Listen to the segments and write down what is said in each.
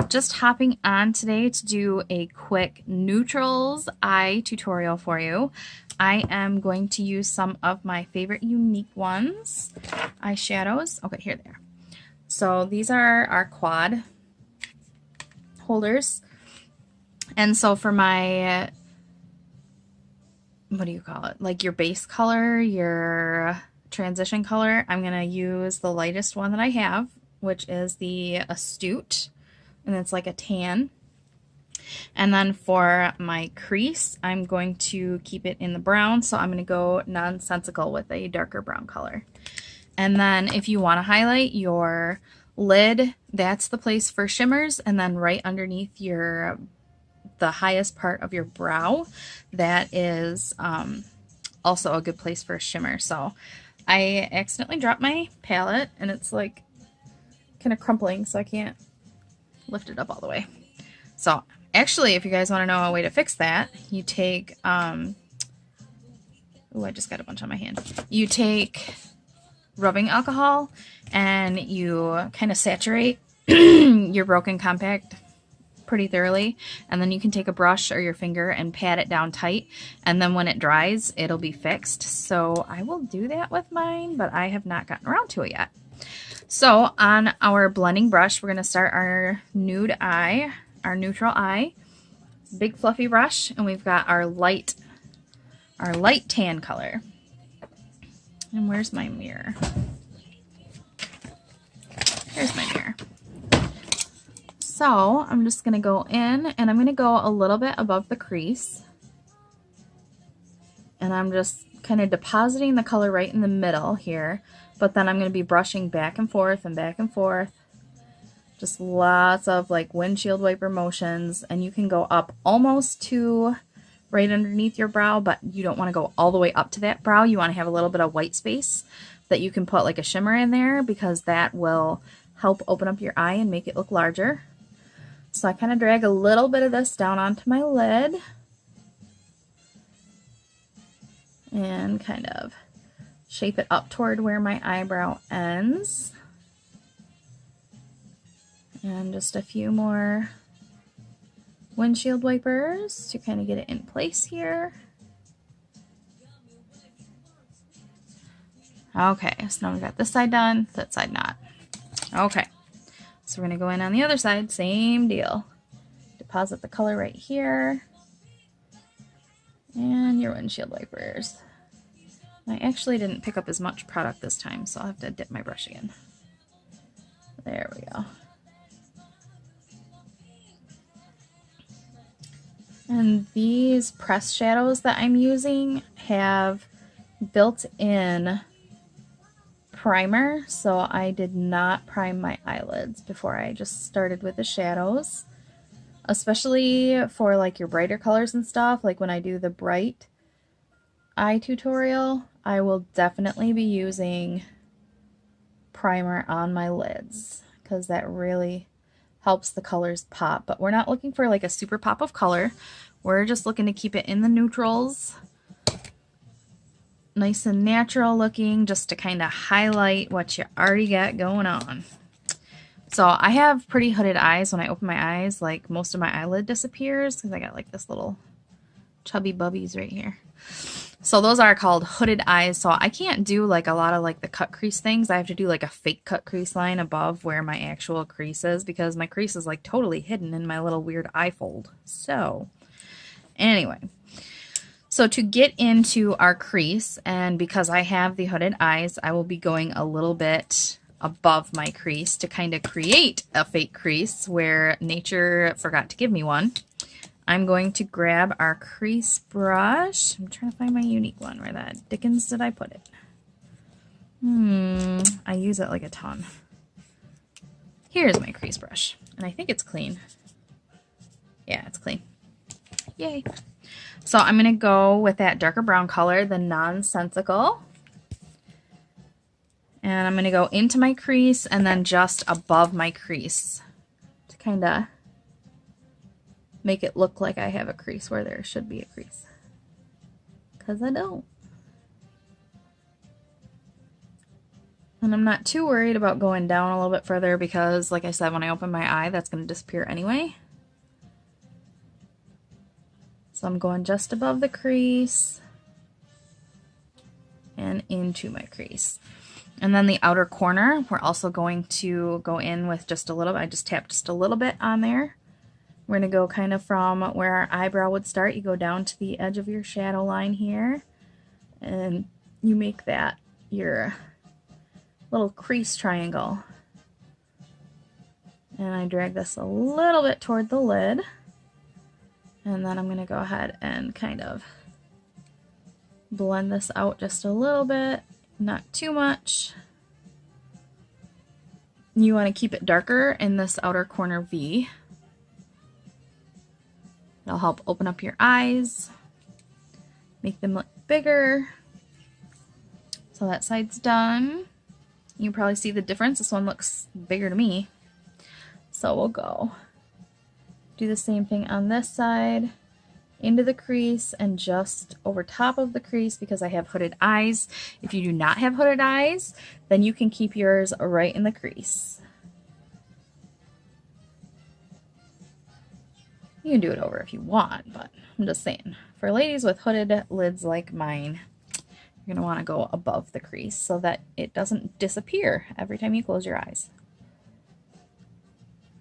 Just hopping on today to do a quick neutrals eye tutorial for you. I am going to use some of my favorite unique ones, eyeshadows. Okay, here they are. So these are our quad holders. And so for my, what do you call it? Like your base color, your transition color, I'm going to use the lightest one that I have, which is the Astute. And it's like a tan. And then for my crease, I'm going to keep it in the brown, so I'm going to go nonsensical with a darker brown color. And then if you want to highlight your lid, that's the place for shimmers, and then right underneath the highest part of your brow, that is also a good place for a shimmer. So I accidentally dropped my palette, and it's like kind of crumpling, so I can't lift it up all the way. So actually, if you guys want to know a way to fix that, you take oh, I just got a bunch on my hand. You take rubbing alcohol and you kind of saturate your broken compact pretty thoroughly, and then you can take a brush or your finger and pat it down tight, and then when it dries, it'll be fixed. So I will do that with mine, but I have not gotten around to it yet. So on our blending brush, we're going to start our nude eye, our neutral eye, big fluffy brush, and we've got our light tan color. And where's my mirror? Here's my mirror. So I'm just going to go in, and I'm going to go a little bit above the crease. And I'm just kind of depositing the color right in the middle here. But then I'm going to be brushing back and forth and back and forth. Just lots of like windshield wiper motions. And you can go up almost to right underneath your brow, but you don't want to go all the way up to that brow. You want to have a little bit of white space that you can put like a shimmer in there, because that will help open up your eye and make it look larger. So I kind of drag a little bit of this down onto my lid. And kind of shape it up toward where my eyebrow ends. And just a few more windshield wipers to kind of get it in place here. Okay, so now we've got this side done, that side not. Okay, so we're going to go in on the other side, same deal. Deposit the color right here. And your windshield wipers. I actually didn't pick up as much product this time, so I'll have to dip my brush again. There we go. And these pressed shadows that I'm using have built-in primer, so I did not prime my eyelids before I just started with the shadows. Especially for like your brighter colors and stuff, like when I do the bright eye tutorial, I will definitely be using primer on my lids, because that really helps the colors pop. But we're not looking for like a super pop of color. We're just looking to keep it in the neutrals, nice and natural looking, just to kind of highlight what you already got going on. So I have pretty hooded eyes. When I open my eyes, like most of my eyelid disappears because I got like this little chubby bubbies right here. So those are called hooded eyes. So I can't do like a lot of like the cut crease things. I have to do like a fake cut crease line above where my actual crease is, because my crease is like totally hidden in my little weird eye fold. So anyway, so to get into our crease, and because I have the hooded eyes, I will be going a little bit above my crease to kind of create a fake crease where nature forgot to give me one. I'm going to grab our crease brush. I'm trying to find my unique one. Where the dickens did I put it? I use it like a ton. Here's my crease brush, and I think it's clean. Yeah, it's clean. Yay. So I'm going to go with that darker brown color, the Nonsensical. And I'm going to go into my crease and then just above my crease to kind of make it look like I have a crease where there should be a crease. Because I don't. And I'm not too worried about going down a little bit further because, like I said, when I open my eye, that's going to disappear anyway. So I'm going just above the crease and into my crease. And then the outer corner, we're also going to go in with just a little bit. I just tapped just a little bit on there. We're going to go kind of from where our eyebrow would start. You go down to the edge of your shadow line here, and you make that your little crease triangle. And I drag this a little bit toward the lid. And then I'm going to go ahead and kind of blend this out just a little bit, not too much. You want to keep it darker in this outer corner V. It'll help open up your eyes, make them look bigger. So that side's done. You can probably see the difference. This one looks bigger to me. So we'll go do the same thing on this side, into the crease and just over top of the crease because I have hooded eyes. If you do not have hooded eyes, then you can keep yours right in the crease. You can do it over if you want, but I'm just saying, for ladies with hooded lids like mine, you're going to want to go above the crease so that it doesn't disappear every time you close your eyes.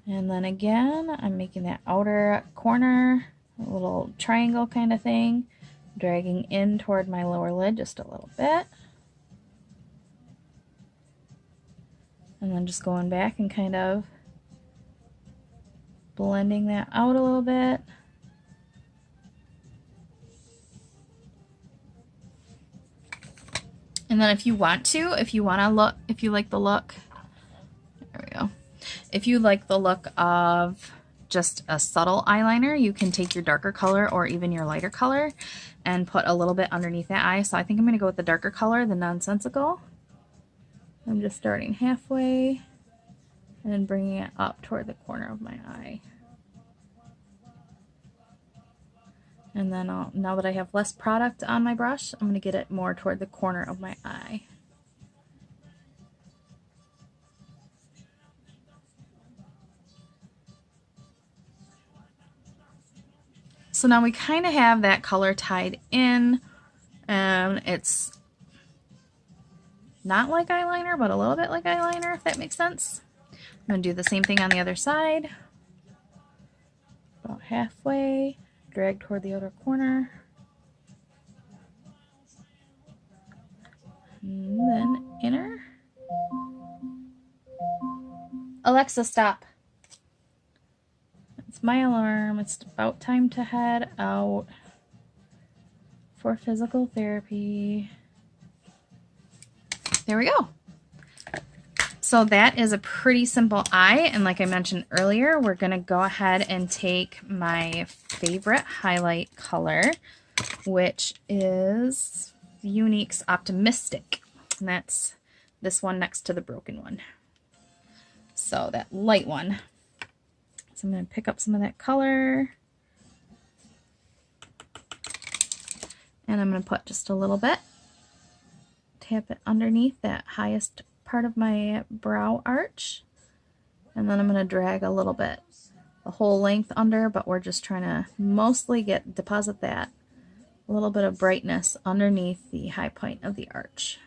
And then again, I'm making that outer corner, a little triangle kind of thing, dragging in toward my lower lid just a little bit. And then just going back and kind of blending that out a little bit. And then if you like the look, there we go. If you like the look of just a subtle eyeliner, you can take your darker color or even your lighter color and put a little bit underneath that eye. So I think I'm going to go with the darker color, the Nonsensical. I'm just starting halfway and bringing it up toward the corner of my eye. And then now that I have less product on my brush, I'm going to get it more toward the corner of my eye. So now we kind of have that color tied in, and it's not like eyeliner, but a little bit like eyeliner, if that makes sense. I'm going to do the same thing on the other side. About halfway, drag toward the outer corner. And then inner. Alexa, stop. It's my alarm. It's about time to head out for physical therapy. There we go. So that is a pretty simple eye, and like I mentioned earlier, we're going to go ahead and take my favorite highlight color, which is Younique's Optimistic, and that's this one next to the broken one. So that light one. So I'm going to pick up some of that color, and I'm going to put just a little bit, tap it underneath that highest part of my brow arch, and then I'm going to drag a little bit the whole length under, but we're just trying to mostly deposit that little bit of brightness underneath the high point of the arch.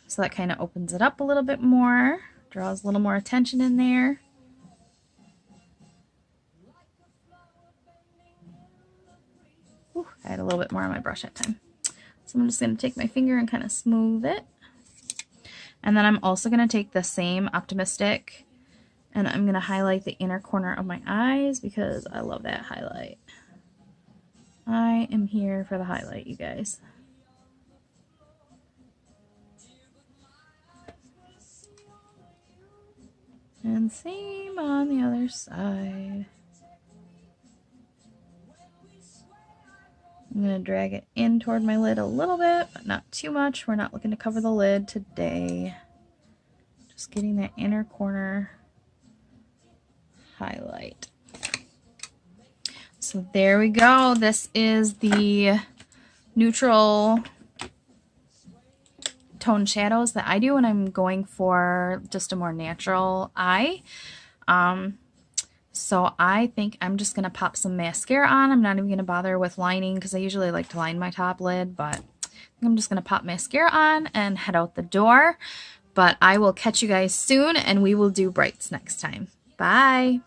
So that kind of opens it up a little bit more, draws a little more attention in there. Ooh, I had a little bit more on my brush that time. So I'm just going to take my finger and kind of smooth it. And then I'm also going to take the same Optimistic and I'm going to highlight the inner corner of my eyes because I love that highlight. I am here for the highlight, you guys. And same on the other side. I'm going to drag it in toward my lid a little bit, but not too much. We're not looking to cover the lid today. Just getting that inner corner highlight. So there we go. This is the neutral tone shadows that I do when I'm going for just a more natural eye. So I think I'm just going to pop some mascara on. I'm not even going to bother with lining because I usually like to line my top lid, but I'm just going to pop mascara on and head out the door. But I will catch you guys soon, and we will do brights next time. Bye!